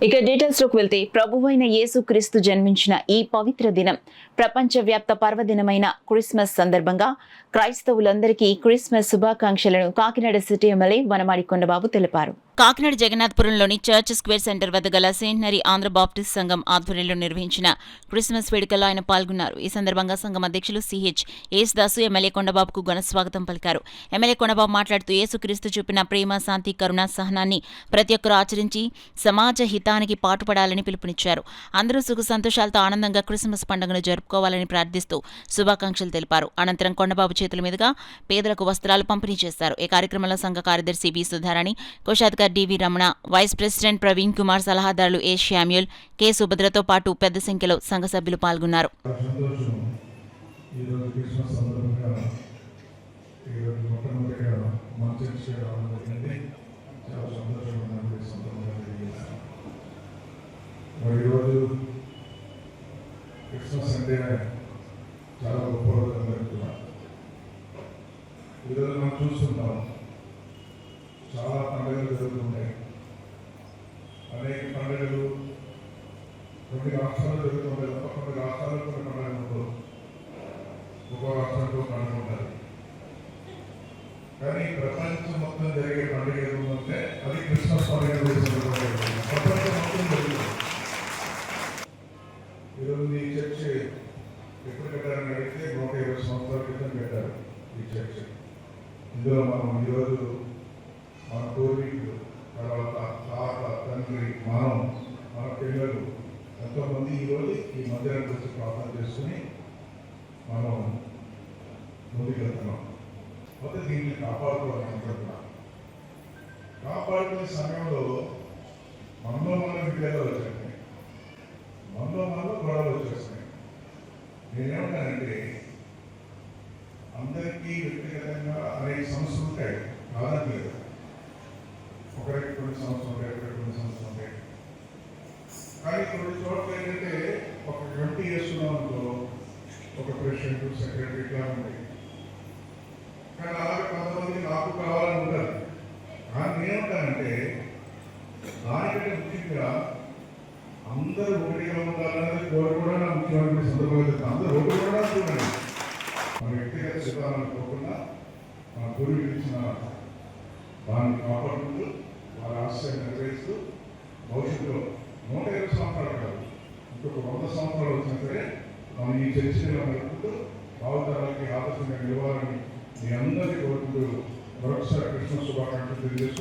ఇక డీటెయిల్స్ లోకి వెళ్తే ప్రభువైన యేసుక్రీస్తు జన్మించిన ఈ పవిత్ర దినం ప్రపంచవ్యాప్త పర్వదినమైన క్రిస్మస్ సందర్భంగా క్రైస్తవులందరికీ క్రిస్మస్ శుభాకాంక్షలను కాకినాడ సిటీ ఎమ్మెల్యే వనమాడి కొండబాబు తెలిపారు. కాకినాడ జగన్నాథపురంలోని చర్చ్ స్క్వేర్ సెంటర్ వద్ద గల సెయింట్ మేరీ ఆంధ్ర బాప్టిస్ట్ సంఘం ఆధ్వర్యంలో నిర్వహించిన క్రిస్మస్ వేడుకల్లో ఆయన పాల్గొన్నారు. ఈ సందర్భంగా సంఘం అధ్యక్షులు సిహెచ్ యేసుదాసు ఎమ్మెల్యే కొండబాబుకు ఘన స్వాగతం పలికారు. ఎమ్మెల్యే కొండబాబు మాట్లాడుతూ యేసుక్రీస్తు చూపిన ప్రేమ, శాంతి, కరుణ, సహనాన్ని ప్రతి ఒక్కరూ ఆచరించి సమాజ హితానికి పాటుపడాలని పిలుపునిచ్చారు. అందరూ సుఖ సంతోషాలతో ఆనందంగా క్రిస్మస్ పండుగను జరుపుకోవాలని ప్రార్థిస్తూ శుభాకాంక్షలు తెలిపారు. అనంతరం కొండబాబు చేతుల మీదుగా పేదలకు వస్త్రాలు పంపిణీ చేశారు. ఈ కార్యక్రమంలో సంఘ కార్యదర్శి బి సుధారాణి, కోశాధికారి డివి రమణ, వైస్ ప్రెసిడెంట్ ప్రవీణ్ కుమార్, సలహాదారులు ఏ శామ్యూల్, కె సుభద్రతో పాటు పెద్ద సంఖ్యలో సంఘ సభ్యులు పాల్గొన్నారు. చాలా గొప్ప రోజు అందరికీ కూడా. ఈరోజు మనం చూస్తున్నాం, చాలా పండుగలు జరుగుతుంటాయి. అనేక పండుగలు కొన్ని రాష్ట్రాలు జరుగుతుంటాయి తప్ప కొన్ని రాష్ట్రాలు కొన్ని పండుగలు ఉండవు. ఒక్కో రాష్ట్రంలో పండుగ ఉంటుంది. కానీ ప్రపంచం మొత్తం జరిగే పండుగ ఏముందంటే అది క్రిస్మస్ పండుగ. ప్రపంచం మొత్తం జరుగుతుంది. ఈరోజు ఈ చర్చ్ ఎప్పుడు పెట్టారని అడిగితే 120 సంవత్సరాల క్రితం పెట్టారు ఈ చర్చ్. ఇందులో మనం ఈరోజు మన పూర్వీకులు, తర్వాత తాత, తండ్రి, మన పిల్లలు ఎంతోమంది ఈరోజు ఈ మందిరానికి వచ్చి ప్రార్థన చేసుకుని మనం ముందుకెళ్తున్నాం. అయితే దీన్ని కాపాడుకోవాలి. అనుకుంటున్నాం కాపాడుకునే సమయంలో మనలో విభేదాలు వచ్చేస్తున్నాయి, మనలో గొడవలు వచ్చేస్తున్నాయి. నేనేమంటానంటే అందరికీ వ్యక్తిగతంగా అనేక సమస్యలు ఉంటాయి, కాదని లేదు. ఒకరికి కొన్ని సమస్యలు ఉంటాయి, ఒకరికి కొన్ని సమస్యలు ఉంటాయి. కానీ కొన్ని చోట్ల ఏంటంటే ఒక కమిటీ చేస్తున్నాం అనుకో, ఒక ప్రెసిడెంట్, సెక్రటరీ ఇట్లా ఉంటాయి. కానీ అలాగే కొంతమంది నాకు కావాలని ఉంటారు. కానీ నేనేమంటానంటే దానికంటే ముఖ్యంగా అందరూ ఒకటిగా ఉండాలనేది కోరుకోవడం నా ముఖ్యమైన సందర్భంగా చెప్తాను. అందరూ ఒకటి కూడా చూడండి. మన వ్యక్తిగత సిద్ధాలను పోకుండా మన పూర్వీకులు ఇచ్చిన దాన్ని కాపాడుకుంటూ వారి ఆశయాన్ని నెరవేరుస్తూ భవిష్యత్తులో 120 సంవత్సరాలు కాదు, ఇంకొక 100 సంవత్సరాలు వచ్చినా సరే మనం ఈ చర్చలో నడుపుతూ భావితరాలకి ఆదర్శంగా నిలవాలని మీ అందరికీ కోరుకుంటూ మరొకసారి క్రిస్మస్ శుభాకాంక్షలు తెలియజేస్తూ